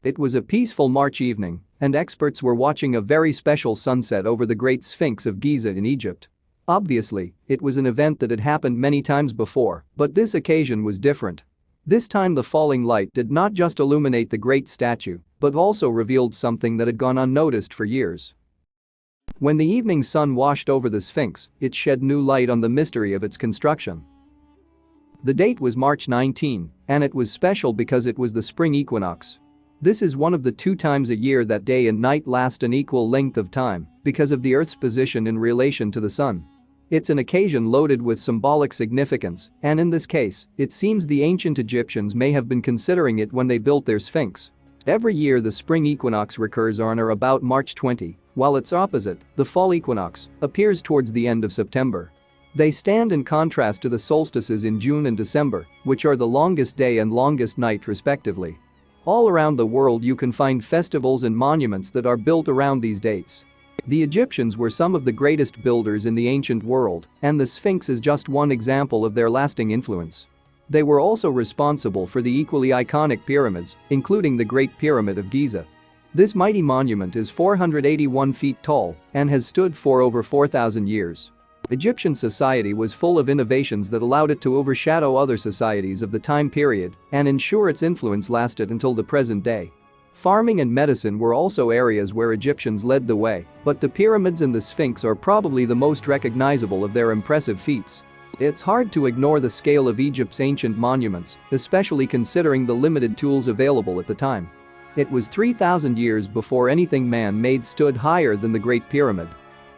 It was a peaceful March evening, and experts were watching a very special sunset over the Great Sphinx of Giza in Egypt. Obviously, it was an event that had happened many times before, but this occasion was different. This time the falling light did not just illuminate the great statue, but also revealed something that had gone unnoticed for years. When the evening sun washed over the Sphinx, it shed new light on the mystery of its construction. The date was March 19, and it was special because it was the spring equinox. This is one of the 2 times a year that day and night last an equal length of time because of the Earth's position in relation to the sun. It's an occasion loaded with symbolic significance, and in this case, it seems the ancient Egyptians may have been considering it when they built their Sphinx. Every year the spring equinox recurs on or about March 20, while its opposite, the fall equinox, appears towards the end of September. They stand in contrast to the solstices in June and December, which are the longest day and longest night respectively. All around the world you can find festivals and monuments that are built around these dates. The Egyptians were some of the greatest builders in the ancient world, and the Sphinx is just one example of their lasting influence. They were also responsible for the equally iconic pyramids, including the Great Pyramid of Giza. This mighty monument is 481 feet tall and has stood for over 4,000 years. Egyptian society was full of innovations that allowed it to overshadow other societies of the time period and ensure its influence lasted until the present day. Farming and medicine were also areas where Egyptians led the way, but the pyramids and the Sphinx are probably the most recognizable of their impressive feats. It's hard to ignore the scale of Egypt's ancient monuments, especially considering the limited tools available at the time. It was 3,000 years before anything man-made stood higher than the Great Pyramid.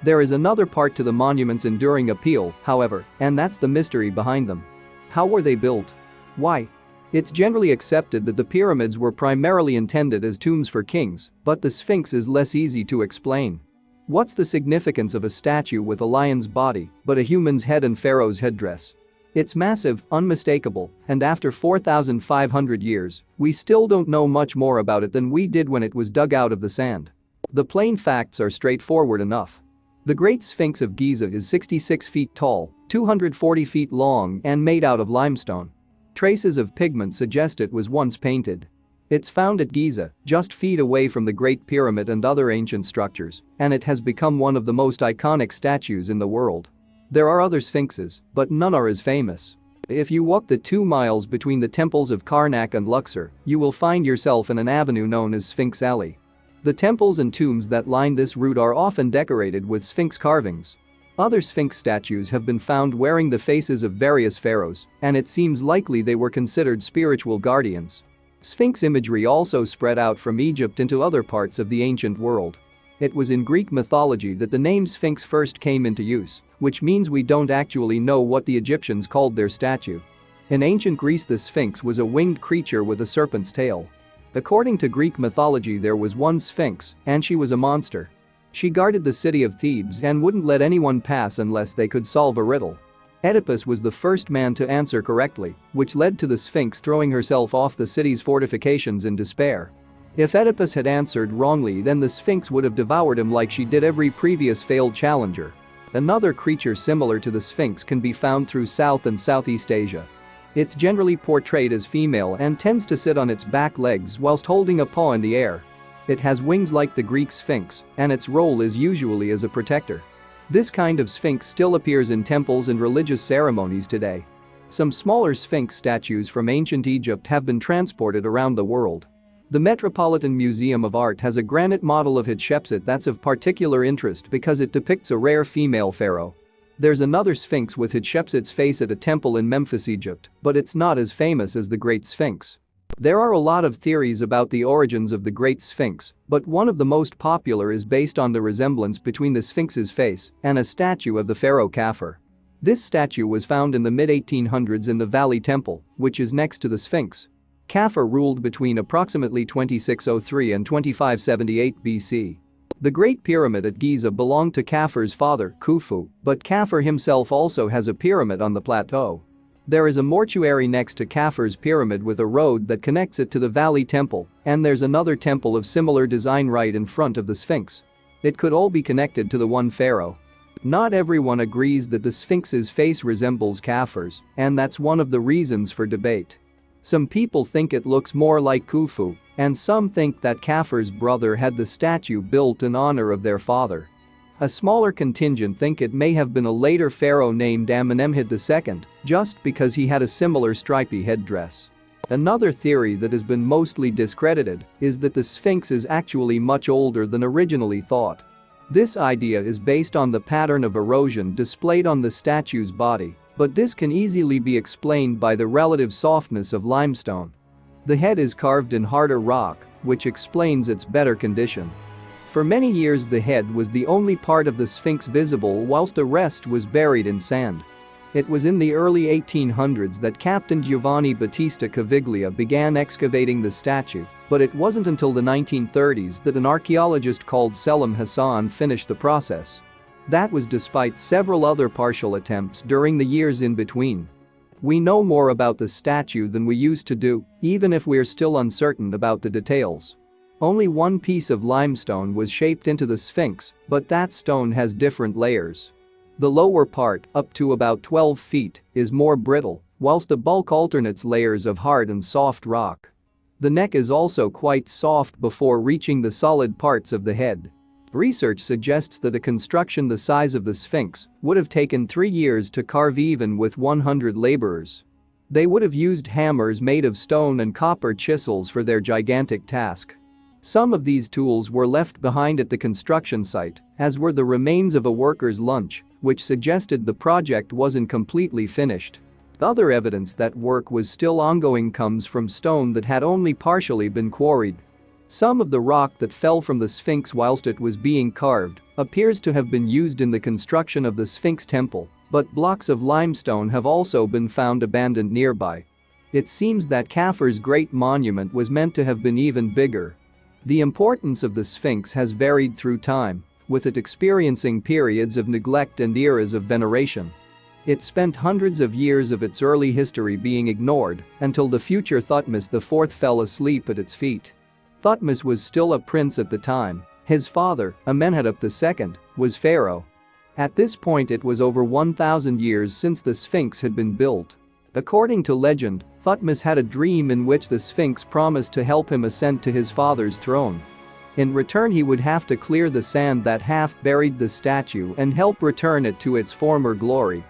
There is another part to the monument's enduring appeal, however, and that's the mystery behind them. How were they built? Why? It's generally accepted that the pyramids were primarily intended as tombs for kings, but the Sphinx is less easy to explain. What's the significance of a statue with a lion's body but a human's head and pharaoh's headdress? It's massive, unmistakable, and after 4,500 years, we still don't know much more about it than we did when it was dug out of the sand. The plain facts are straightforward enough. The Great Sphinx of Giza is 66 feet tall, 240 feet long and made out of limestone. Traces of pigment suggest it was once painted. It's found at Giza, just feet away from the Great Pyramid and other ancient structures, and it has become one of the most iconic statues in the world. There are other sphinxes, but none are as famous. If you walk the 2 miles between the temples of Karnak and Luxor, you will find yourself in an avenue known as Sphinx Alley. The temples and tombs that line this route are often decorated with Sphinx carvings. Other Sphinx statues have been found wearing the faces of various pharaohs, and it seems likely they were considered spiritual guardians. Sphinx imagery also spread out from Egypt into other parts of the ancient world. It was in Greek mythology that the name Sphinx first came into use, which means we don't actually know what the Egyptians called their statue. In ancient Greece, the Sphinx was a winged creature with a serpent's tail. According to Greek mythology, there was one Sphinx, and she was a monster. She guarded the city of Thebes and wouldn't let anyone pass unless they could solve a riddle. Oedipus was the first man to answer correctly, which led to the Sphinx throwing herself off the city's fortifications in despair. If Oedipus had answered wrongly, then the Sphinx would have devoured him like she did every previous failed challenger. Another creature similar to the Sphinx can be found through South and Southeast Asia. It's generally portrayed as female and tends to sit on its back legs whilst holding a paw in the air. It has wings like the Greek Sphinx, and its role is usually as a protector. This kind of Sphinx still appears in temples and religious ceremonies today. Some smaller Sphinx statues from ancient Egypt have been transported around the world. The Metropolitan Museum of Art has a granite model of Hatshepsut that's of particular interest because it depicts a rare female pharaoh. There's another Sphinx with Hatshepsut's face at a temple in Memphis, Egypt, but it's not as famous as the Great Sphinx. There are a lot of theories about the origins of the Great Sphinx, but one of the most popular is based on the resemblance between the Sphinx's face and a statue of the pharaoh Khafre. This statue was found in the mid-1800s in the Valley Temple, which is next to the Sphinx. Khafre ruled between approximately 2603 and 2578 BC. The Great Pyramid at Giza belonged to Khafre's father, Khufu, but Khafre himself also has a pyramid on the plateau. There is a mortuary next to Khafre's pyramid with a road that connects it to the Valley Temple, and there's another temple of similar design right in front of the Sphinx. It could all be connected to the one pharaoh. Not everyone agrees that the Sphinx's face resembles Khafre's, and that's one of the reasons for debate. Some people think it looks more like Khufu, and some think that Khafar's brother had the statue built in honor of their father. A smaller contingent think it may have been a later pharaoh named Amenemhat II, just because he had a similar stripy headdress. Another theory that has been mostly discredited is that the Sphinx is actually much older than originally thought. This idea is based on the pattern of erosion displayed on the statue's body, but this can easily be explained by the relative softness of limestone. The head is carved in harder rock, which explains its better condition. For many years the head was the only part of the Sphinx visible whilst the rest was buried in sand. It was in the early 1800s that Captain Giovanni Battista Caviglia began excavating the statue, but it wasn't until the 1930s that an archaeologist called Selim Hassan finished the process. That was despite several other partial attempts during the years in between. We know more about the statue than we used to do, even if we're still uncertain about the details. Only one piece of limestone was shaped into the Sphinx, but that stone has different layers. The lower part, up to about 12 feet, is more brittle, whilst the bulk alternates layers of hard and soft rock. The neck is also quite soft before reaching the solid parts of the head. Research suggests that a construction the size of the Sphinx would have taken 3 years to carve even with 100 laborers. They would have used hammers made of stone and copper chisels for their gigantic task. Some of these tools were left behind at the construction site, as were the remains of a worker's lunch, which suggested the project wasn't completely finished. Other evidence that work was still ongoing comes from stone that had only partially been quarried. Some of the rock that fell from the Sphinx whilst it was being carved appears to have been used in the construction of the Sphinx temple, but blocks of limestone have also been found abandoned nearby. It seems that Khafar's great monument was meant to have been even bigger. The importance of the Sphinx has varied through time, with it experiencing periods of neglect and eras of veneration. It spent hundreds of years of its early history being ignored until the future Thutmose IV fell asleep at its feet. Thutmose was still a prince at the time. His father, Amenhotep II, was pharaoh. At this point it was over 1,000 years since the Sphinx had been built. According to legend, Thutmose had a dream in which the Sphinx promised to help him ascend to his father's throne. In return he would have to clear the sand that half-buried the statue and help return it to its former glory.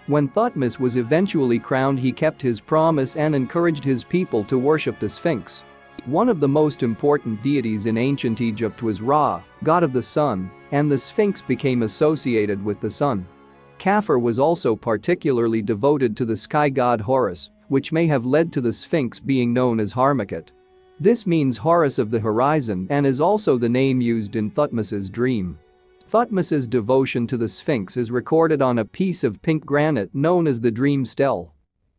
When Thutmose was eventually crowned he kept his promise and encouraged his people to worship the Sphinx. One of the most important deities in ancient Egypt was Ra, god of the sun, and the Sphinx became associated with the sun. Khafar was also particularly devoted to the sky god Horus, which may have led to the Sphinx being known as Harmakhut. This means Horus of the horizon and is also the name used in Thutmose's dream. Thutmose's devotion to the Sphinx is recorded on a piece of pink granite known as the Dream Stele.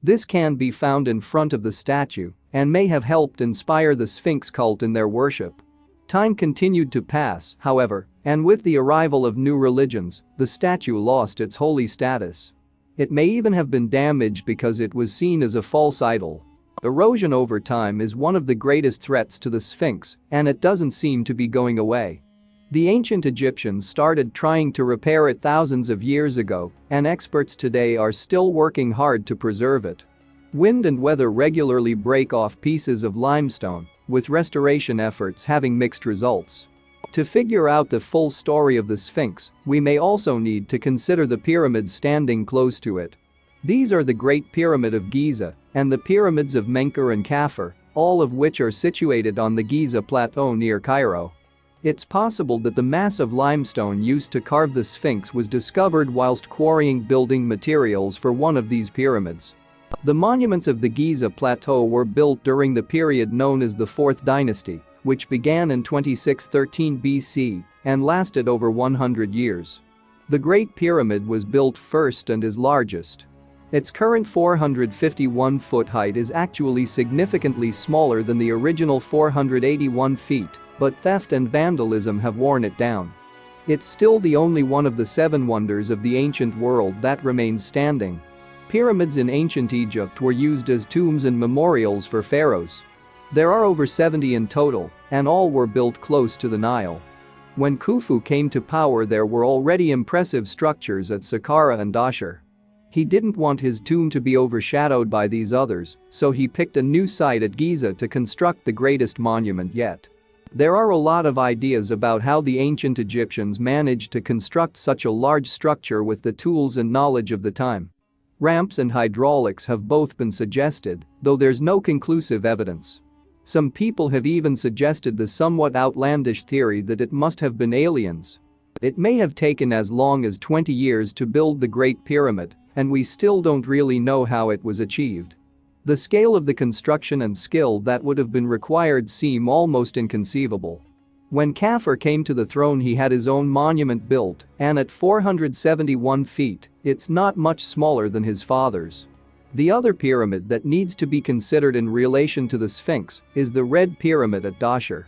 This can be found in front of the statue and may have helped inspire the Sphinx cult in their worship. Time continued to pass, however, and with the arrival of new religions, the statue lost its holy status. It may even have been damaged because it was seen as a false idol. Erosion over time is one of the greatest threats to the Sphinx, and it doesn't seem to be going away. The ancient Egyptians started trying to repair it thousands of years ago, and experts today are still working hard to preserve it. Wind and weather regularly break off pieces of limestone, with restoration efforts having mixed results. To figure out the full story of the Sphinx, we may also need to consider the pyramids standing close to it. These are the Great Pyramid of Giza and the pyramids of Menkaure and Khafar, all of which are situated on the Giza Plateau near Cairo. It's possible that the massive limestone used to carve the Sphinx was discovered whilst quarrying building materials for one of these pyramids. The monuments of the Giza Plateau were built during the period known as the Fourth Dynasty, which began in 2613 BC and lasted over 100 years. The Great Pyramid was built first and is largest. Its current 451-foot height is actually significantly smaller than the original 481 feet, but theft and vandalism have worn it down. It's still the only one of the 7 wonders of the ancient world that remains standing. Pyramids in ancient Egypt were used as tombs and memorials for pharaohs. There are over 70 in total, and all were built close to the Nile. When Khufu came to power there were already impressive structures at Saqqara and Dahshur. He didn't want his tomb to be overshadowed by these others, so he picked a new site at Giza to construct the greatest monument yet. There are a lot of ideas about how the ancient Egyptians managed to construct such a large structure with the tools and knowledge of the time. Ramps and hydraulics have both been suggested, though there's no conclusive evidence. Some people have even suggested the somewhat outlandish theory that it must have been aliens. It may have taken as long as 20 years to build the Great Pyramid, and we still don't really know how it was achieved. The scale of the construction and skill that would have been required seem almost inconceivable. When Khafre came to the throne, he had his own monument built, and at 471 feet, it's not much smaller than his father's. The other pyramid that needs to be considered in relation to the Sphinx is the Red Pyramid at Dahshur.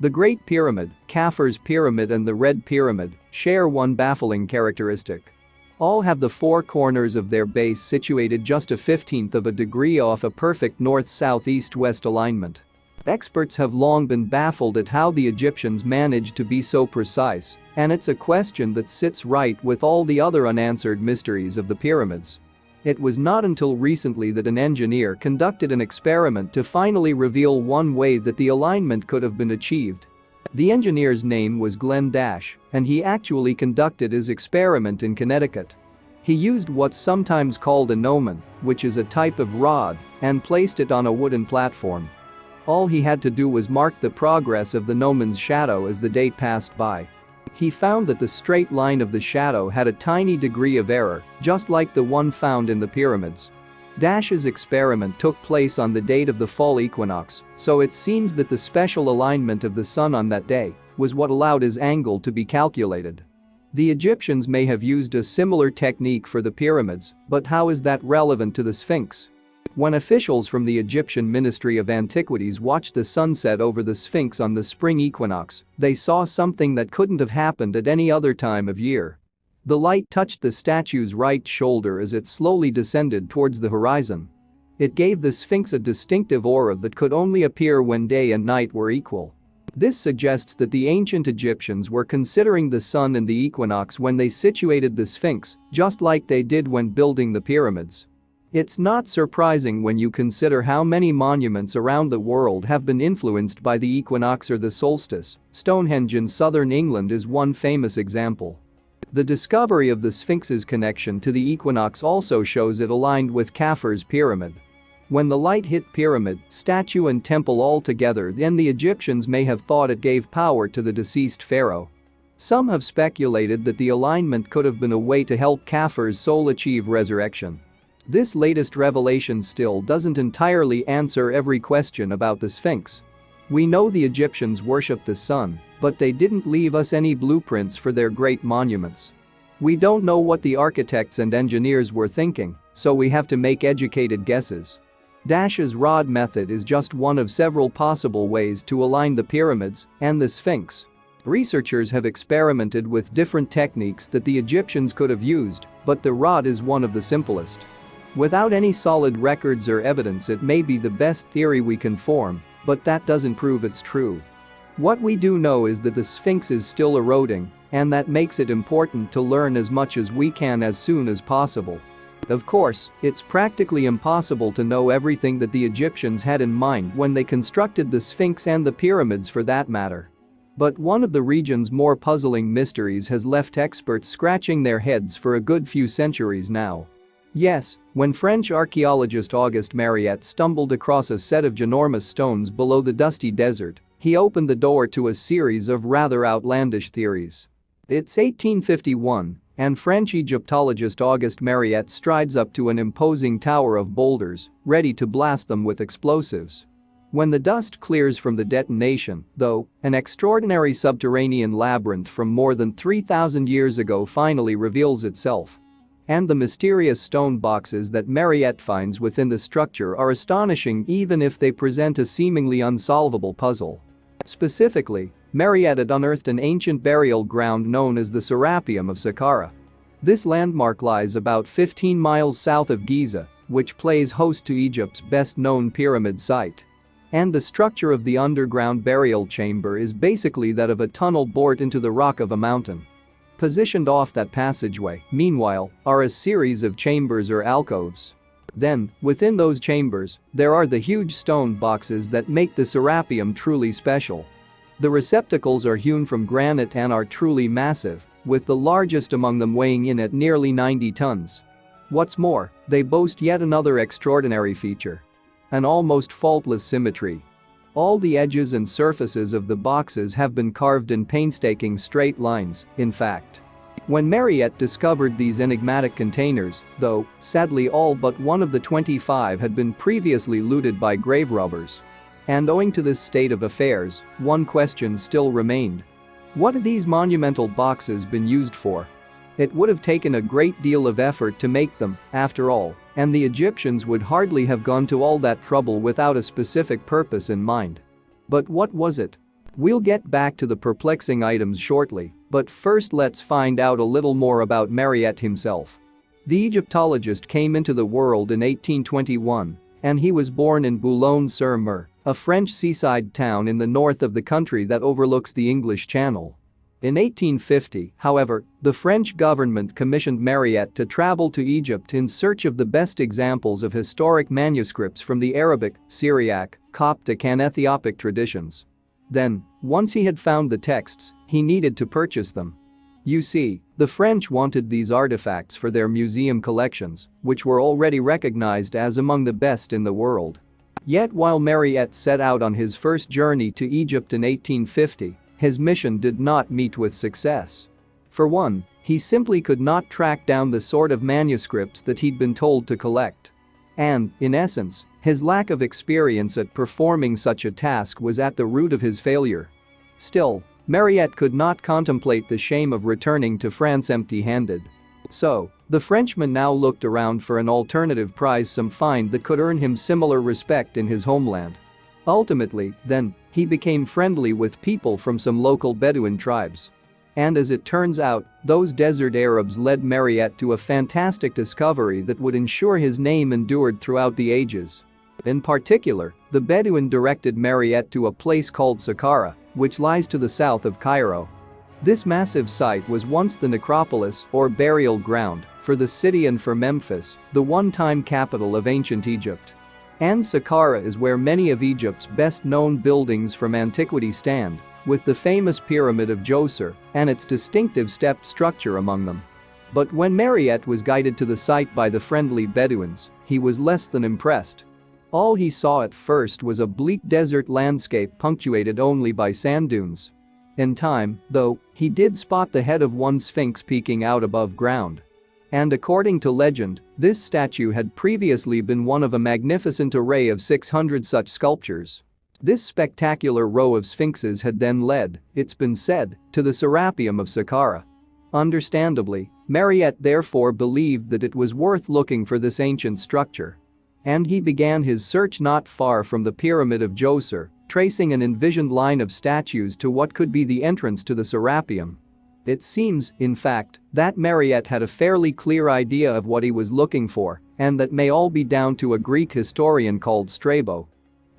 The Great Pyramid, Khafre's pyramid, and the Red Pyramid share one baffling characteristic. All have the four corners of their base situated just a 15th of a degree off a perfect north-south-east-west alignment. Experts have long been baffled at how the Egyptians managed to be so precise, and it's a question that sits right with all the other unanswered mysteries of the pyramids. It was not until recently that an engineer conducted an experiment to finally reveal one way that the alignment could have been achieved. The engineer's name was Glenn Dash, and he actually conducted his experiment in Connecticut. He used what's sometimes called a gnomon, which is a type of rod, and placed it on a wooden platform. All he had to do was mark the progress of the gnomon's shadow as the day passed by. He found that the straight line of the shadow had a tiny degree of error, just like the one found in the pyramids. Dash's experiment took place on the date of the fall equinox, so it seems that the special alignment of the sun on that day was what allowed his angle to be calculated. The Egyptians may have used a similar technique for the pyramids, but how is that relevant to the Sphinx? When officials from the Egyptian Ministry of Antiquities watched the sunset over the Sphinx on the spring equinox, they saw something that couldn't have happened at any other time of year. The light touched the statue's right shoulder as it slowly descended towards the horizon. It gave the Sphinx a distinctive aura that could only appear when day and night were equal. This suggests that the ancient Egyptians were considering the sun and the equinox when they situated the Sphinx, just like they did when building the pyramids. It's not surprising when you consider how many monuments around the world have been influenced by the equinox or the solstice. Stonehenge in southern England is one famous example. The discovery of the Sphinx's connection to the equinox also shows it aligned with Khafre's pyramid. When the light hit pyramid, statue and temple all together, then the Egyptians may have thought it gave power to the deceased pharaoh. Some have speculated that the alignment could have been a way to help Khafre's soul achieve resurrection. This latest revelation still doesn't entirely answer every question about the Sphinx. We know the Egyptians worshipped the sun, but they didn't leave us any blueprints for their great monuments. We don't know what the architects and engineers were thinking, so we have to make educated guesses. Dash's rod method is just one of several possible ways to align the pyramids and the Sphinx. Researchers have experimented with different techniques that the Egyptians could have used, but the rod is one of the simplest. Without any solid records or evidence, it may be the best theory we can form, but that doesn't prove it's true. What we do know is that the Sphinx is still eroding, and that makes it important to learn as much as we can as soon as possible. Of course, it's practically impossible to know everything that the Egyptians had in mind when they constructed the Sphinx and the pyramids for that matter. But one of the region's more puzzling mysteries has left experts scratching their heads for a good few centuries now. Yes, when French archaeologist Auguste Mariette stumbled across a set of ginormous stones below the dusty desert, he opened the door to a series of rather outlandish theories. It's 1851, and French Egyptologist Auguste Mariette strides up to an imposing tower of boulders, ready to blast them with explosives. When the dust clears from the detonation, though, an extraordinary subterranean labyrinth from more than 3,000 years ago finally reveals itself. And the mysterious stone boxes that Mariette finds within the structure are astonishing even if they present a seemingly unsolvable puzzle. Specifically, Mariette had unearthed an ancient burial ground known as the Serapeum of Saqqara. This landmark lies about 15 miles south of Giza, which plays host to Egypt's best-known pyramid site. And the structure of the underground burial chamber is basically that of a tunnel bored into the rock of a mountain. Positioned off that passageway, meanwhile, are a series of chambers or alcoves. Then, within those chambers, there are the huge stone boxes that make the serapeum truly special. The receptacles are hewn from granite and are truly massive, with the largest among them weighing in at nearly 90 tons. What's more, they boast yet another extraordinary feature: an almost faultless symmetry. All the edges and surfaces of the boxes have been carved in painstaking straight lines, in fact. When Mariette discovered these enigmatic containers, though, sadly all but one of the 25 had been previously looted by grave robbers. And owing to this state of affairs, one question still remained. What had these monumental boxes been used for? It would have taken a great deal of effort to make them, after all, and the Egyptians would hardly have gone to all that trouble without a specific purpose in mind. But what was it? We'll get back to the perplexing items shortly, but first let's find out a little more about Mariette himself. The Egyptologist came into the world in 1821, and he was born in Boulogne-sur-Mer, a French seaside town in the north of the country that overlooks the English Channel. In 1850, however, the French government commissioned Mariette to travel to Egypt in search of the best examples of historic manuscripts from the Arabic, Syriac, Coptic and Ethiopic traditions. Then, once he had found the texts, he needed to purchase them. You see, the French wanted these artifacts for their museum collections, which were already recognized as among the best in the world. Yet while Mariette set out on his first journey to Egypt in 1850, his mission did not meet with success. For one, he simply could not track down the sort of manuscripts that he'd been told to collect. And, in essence, his lack of experience at performing such a task was at the root of his failure. Still, Mariette could not contemplate the shame of returning to France empty-handed. So, the Frenchman now looked around for an alternative prize, some find that could earn him similar respect in his homeland. Ultimately, then, he became friendly with people from some local Bedouin tribes. And as it turns out, those desert Arabs led Mariette to a fantastic discovery that would ensure his name endured throughout the ages. In particular, the Bedouin directed Mariette to a place called Saqqara, which lies to the south of Cairo. This massive site was once the necropolis, or burial ground, for the city and for Memphis, the one-time capital of ancient Egypt. And Saqqara is where many of Egypt's best-known buildings from antiquity stand, with the famous Pyramid of Djoser and its distinctive stepped structure among them. But when Mariette was guided to the site by the friendly Bedouins, he was less than impressed. All he saw at first was a bleak desert landscape punctuated only by sand dunes. In time, though, he did spot the head of one sphinx peeking out above ground. And according to legend, this statue had previously been one of a magnificent array of 600 such sculptures. This spectacular row of sphinxes had then led, it's been said, to the Serapeum of Saqqara. Understandably, Mariette therefore believed that it was worth looking for this ancient structure. And he began his search not far from the Pyramid of Djoser, tracing an envisioned line of statues to what could be the entrance to the Serapeum. It seems, in fact, that Mariette had a fairly clear idea of what he was looking for, and that may all be down to a Greek historian called Strabo.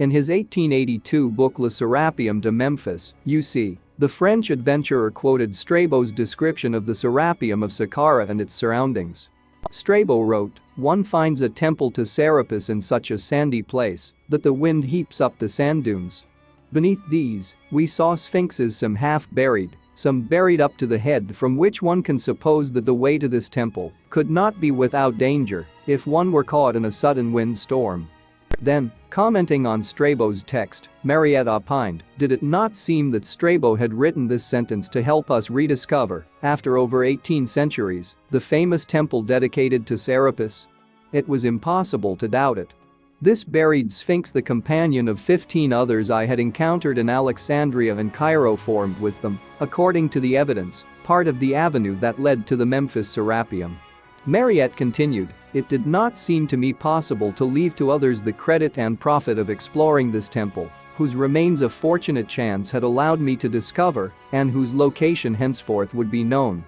In his 1882 book Le Serapeum de Memphis, you see, the French adventurer quoted Strabo's description of the Serapeum of Saqqara and its surroundings. Strabo wrote, "One finds a temple to Serapis in such a sandy place that the wind heaps up the sand dunes. Beneath these, we saw sphinxes, some half buried, some buried up to the head, from which one can suppose that the way to this temple could not be without danger if one were caught in a sudden wind storm." Then, commenting on Strabo's text, Mariette opined, did it not seem that Strabo had written this sentence to help us rediscover, after over 18 centuries, the famous temple dedicated to Serapis? It was impossible to doubt it. This buried sphinx, the companion of 15 others I had encountered in Alexandria and Cairo, formed with them, according to the evidence, part of the avenue that led to the Memphis Serapeum. Mariette continued, "It did not seem to me possible to leave to others the credit and profit of exploring this temple, whose remains a fortunate chance had allowed me to discover and whose location henceforth would be known.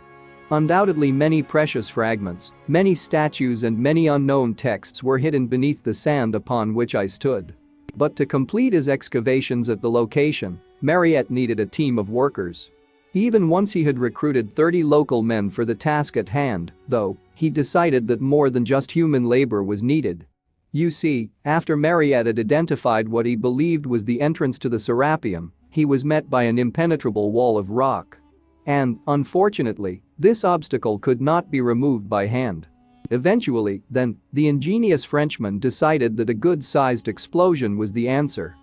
Undoubtedly many precious fragments, many statues and many unknown texts were hidden beneath the sand upon which I stood." But to complete his excavations at the location, Mariette needed a team of workers. Even once he had recruited 30 local men for the task at hand, though, he decided that more than just human labor was needed. You see, after Mariette had identified what he believed was the entrance to the Serapeum, he was met by an impenetrable wall of rock. And, unfortunately, this obstacle could not be removed by hand. Eventually, then, the ingenious Frenchman decided that a good-sized explosion was the answer.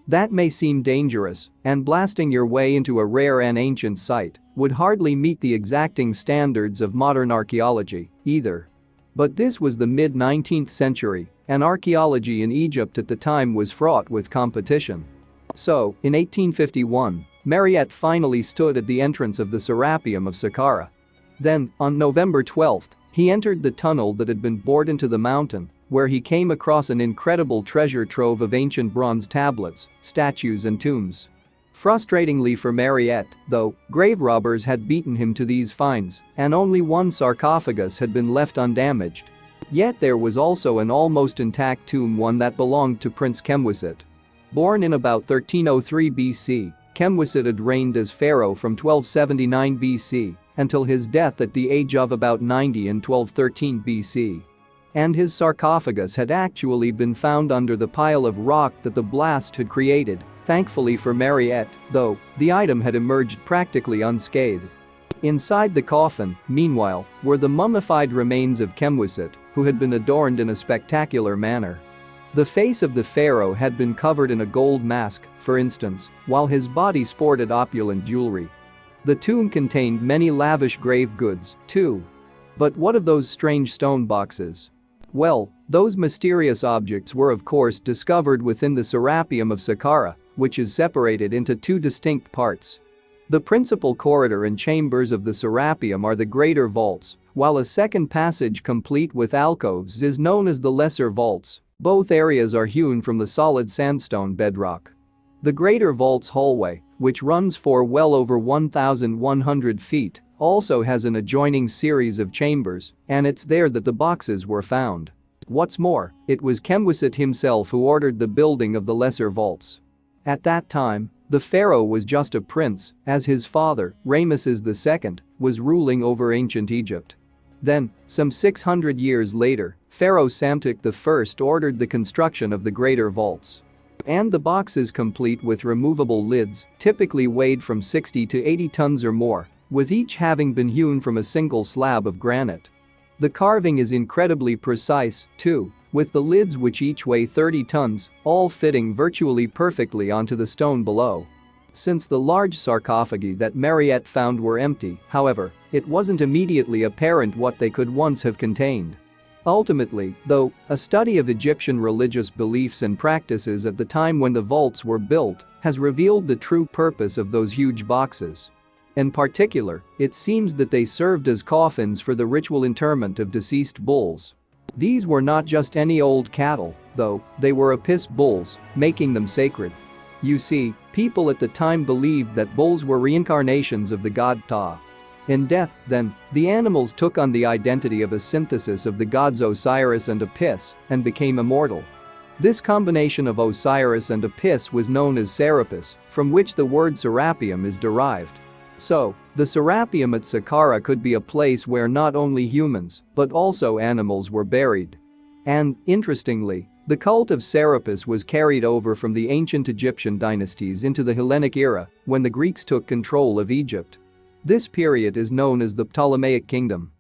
That may seem dangerous, and blasting your way into a rare and ancient site would hardly meet the exacting standards of modern archaeology, either. But this was the mid-19th century, and archaeology in Egypt at the time was fraught with competition. So, in 1851, Mariette finally stood at the entrance of the Serapeum of Saqqara. Then, on November 12, he entered the tunnel that had been bored into the mountain, where he came across an incredible treasure trove of ancient bronze tablets, statues and tombs. Frustratingly for Mariette, though, grave robbers had beaten him to these finds, and only one sarcophagus had been left undamaged. Yet there was also an almost intact tomb, one that belonged to Prince Khemwiset. Born in about 1303 BC, Khemwiset had reigned as pharaoh from 1279 BC until his death at the age of about 90 in 1213 BC. And his sarcophagus had actually been found under the pile of rock that the blast had created. Thankfully for Mariette, though, the item had emerged practically unscathed. Inside the coffin, meanwhile, were the mummified remains of Khemwiset, who had been adorned in a spectacular manner. The face of the pharaoh had been covered in a gold mask, for instance, while his body sported opulent jewelry. The tomb contained many lavish grave goods, too. But what of those strange stone boxes? Well, those mysterious objects were of course discovered within the Serapeum of Saqqara, which is separated into two distinct parts. The principal corridor and chambers of the Serapeum are the greater vaults, while a second passage complete with alcoves is known as the lesser vaults. Both areas are hewn from the solid sandstone bedrock. The greater vault's hallway, which runs for well over 1,100 feet, also has an adjoining series of chambers, and it's there that the boxes were found. What's more, it was Khemwiset himself who ordered the building of the lesser vaults. At that time, the pharaoh was just a prince, as his father, Ramesses II, was ruling over ancient Egypt. Then, some 600 years later, Pharaoh Psamtik I ordered the construction of the greater vaults. And the boxes, complete with removable lids, typically weighed from 60 to 80 tons or more, with each having been hewn from a single slab of granite. The carving is incredibly precise, too, with the lids, which each weigh 30 tons, all fitting virtually perfectly onto the stone below. Since the large sarcophagi that Mariette found were empty, however, it wasn't immediately apparent what they could once have contained. Ultimately, though, a study of Egyptian religious beliefs and practices at the time when the vaults were built has revealed the true purpose of those huge boxes. In particular, it seems that they served as coffins for the ritual interment of deceased bulls. These were not just any old cattle, though, they were Apis bulls, making them sacred. You see, people at the time believed that bulls were reincarnations of the god Ptah. In death, then, the animals took on the identity of a synthesis of the gods Osiris and Apis and became immortal. This combination of Osiris and Apis was known as Serapis, from which the word Serapeum is derived. So, the Serapeum at Saqqara could be a place where not only humans, but also animals were buried. And, interestingly, the cult of Serapis was carried over from the ancient Egyptian dynasties into the Hellenic era, when the Greeks took control of Egypt. This period is known as the Ptolemaic Kingdom.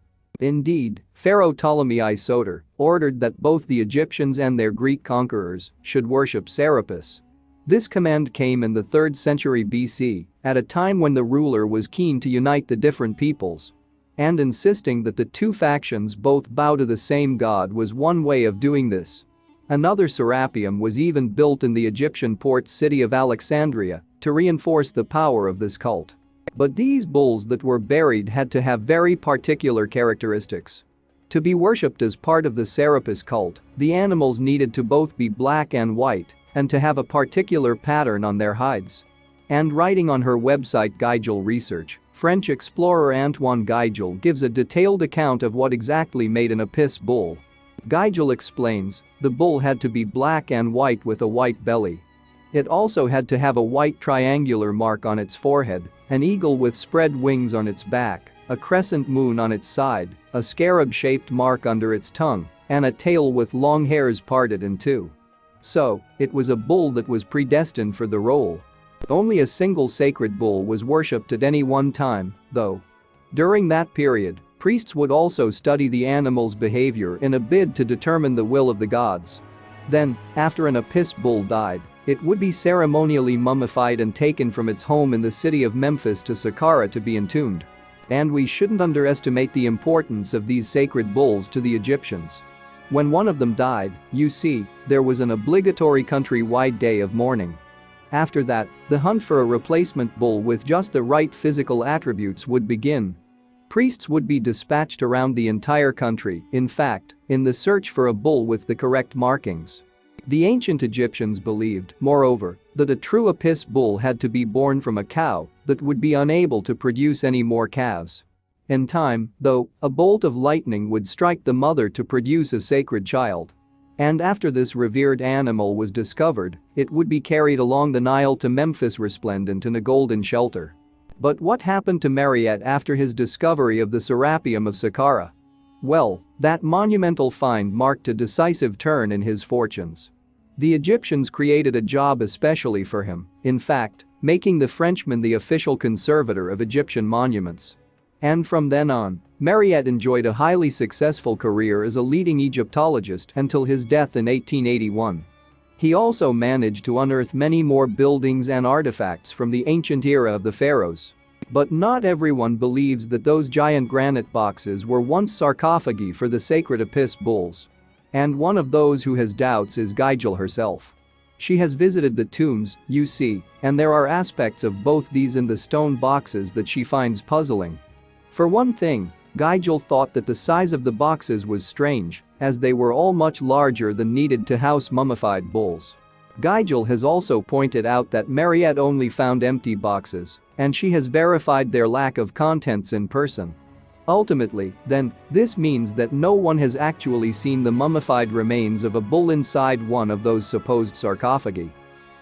Indeed, Pharaoh Ptolemy I Soter ordered that both the Egyptians and their Greek conquerors should worship Serapis. This command came in the 3rd century BC, at a time when the ruler was keen to unite the different peoples. And insisting that the two factions both bow to the same god was one way of doing this. Another Serapeum was even built in the Egyptian port city of Alexandria to reinforce the power of this cult. But these bulls that were buried had to have very particular characteristics. To be worshipped as part of the Serapis cult, the animals needed to both be black and white, and to have a particular pattern on their hides. And writing on her website Geigel Research, French explorer Antoine Geigel gives a detailed account of what exactly made an Apis bull. Geigel explains, the bull had to be black and white with a white belly. It also had to have a white triangular mark on its forehead, an eagle with spread wings on its back, a crescent moon on its side, a scarab-shaped mark under its tongue, and a tail with long hairs parted in two. So, it was a bull that was predestined for the role. Only a single sacred bull was worshipped at any one time, though. During that period, priests would also study the animal's behavior in a bid to determine the will of the gods. Then, after an Apis bull died, it would be ceremonially mummified and taken from its home in the city of Memphis to Saqqara to be entombed. And we shouldn't underestimate the importance of these sacred bulls to the Egyptians. When one of them died, there was an obligatory country-wide day of mourning. After that, the hunt for a replacement bull with just the right physical attributes would begin. Priests would be dispatched around the entire country, in fact, in the search for a bull with the correct markings. The ancient Egyptians believed, moreover, that a true Apis bull had to be born from a cow that would be unable to produce any more calves. In time, though, a bolt of lightning would strike the mother to produce a sacred child. And after this revered animal was discovered, it would be carried along the Nile to Memphis resplendent in a golden shelter. But what happened to Mariette after his discovery of the Serapeum of Saqqara? Well, that monumental find marked a decisive turn in his fortunes. The Egyptians created a job especially for him, in fact, making the Frenchman the official conservator of Egyptian monuments. And from then on, Mariette enjoyed a highly successful career as a leading Egyptologist until his death in 1881. He also managed to unearth many more buildings and artifacts from the ancient era of the pharaohs. But not everyone believes that those giant granite boxes were once sarcophagi for the sacred Apis bulls. And one of those who has doubts is Gigel herself. She has visited the tombs, and there are aspects of both these in the stone boxes that she finds puzzling. For one thing, Gigel thought that the size of the boxes was strange, as they were all much larger than needed to house mummified bulls. Gigel has also pointed out that Mariette only found empty boxes, and she has verified their lack of contents in person. Ultimately, then, this means that no one has actually seen the mummified remains of a bull inside one of those supposed sarcophagi.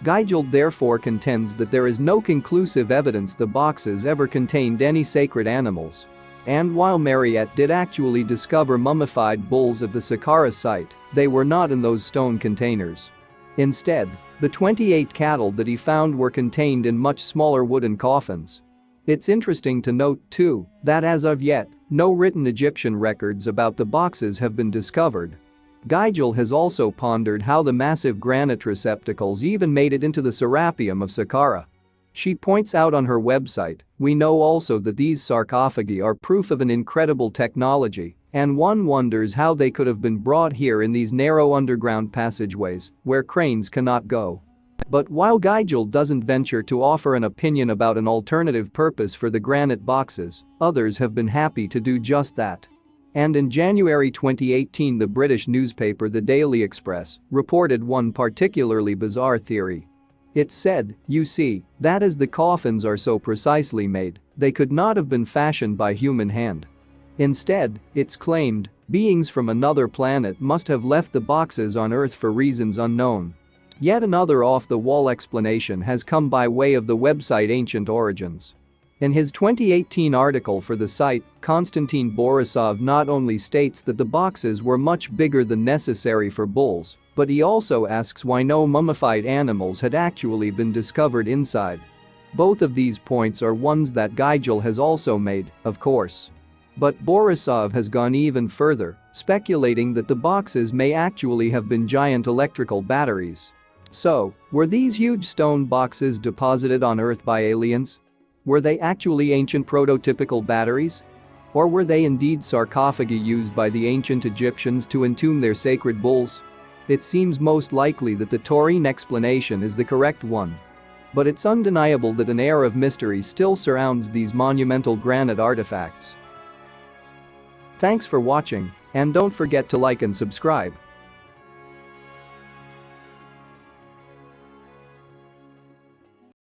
Gigel therefore contends that there is no conclusive evidence the boxes ever contained any sacred animals. And while Mariette did actually discover mummified bulls at the Saqqara site, they were not in those stone containers. Instead, the 28 cattle that he found were contained in much smaller wooden coffins. It's interesting to note, too, that as of yet, no written Egyptian records about the boxes have been discovered. Gigel has also pondered how the massive granite receptacles even made it into the Serapeum of Saqqara. She points out on her website, "We know also that these sarcophagi are proof of an incredible technology, and one wonders how they could have been brought here in these narrow underground passageways where cranes cannot go." But while Gigel doesn't venture to offer an opinion about an alternative purpose for the granite boxes, others have been happy to do just that. And in January 2018, the British newspaper The Daily Express reported one particularly bizarre theory. It said, that as the coffins are so precisely made, they could not have been fashioned by human hand. Instead, it's claimed, beings from another planet must have left the boxes on Earth for reasons unknown. Yet another off-the-wall explanation has come by way of the website Ancient Origins. In his 2018 article for the site, Konstantin Borisov not only states that the boxes were much bigger than necessary for bulls, but he also asks why no mummified animals had actually been discovered inside. Both of these points are ones that Gigel has also made, of course. But Borisov has gone even further, speculating that the boxes may actually have been giant electrical batteries. So, were these huge stone boxes deposited on Earth by aliens? Were they actually ancient prototypical batteries? Or were they indeed sarcophagi used by the ancient Egyptians to entomb their sacred bulls? It seems most likely that the Taurine explanation is the correct one. But it's undeniable that an air of mystery still surrounds these monumental granite artifacts. Thanks for watching, and don't forget to like and subscribe.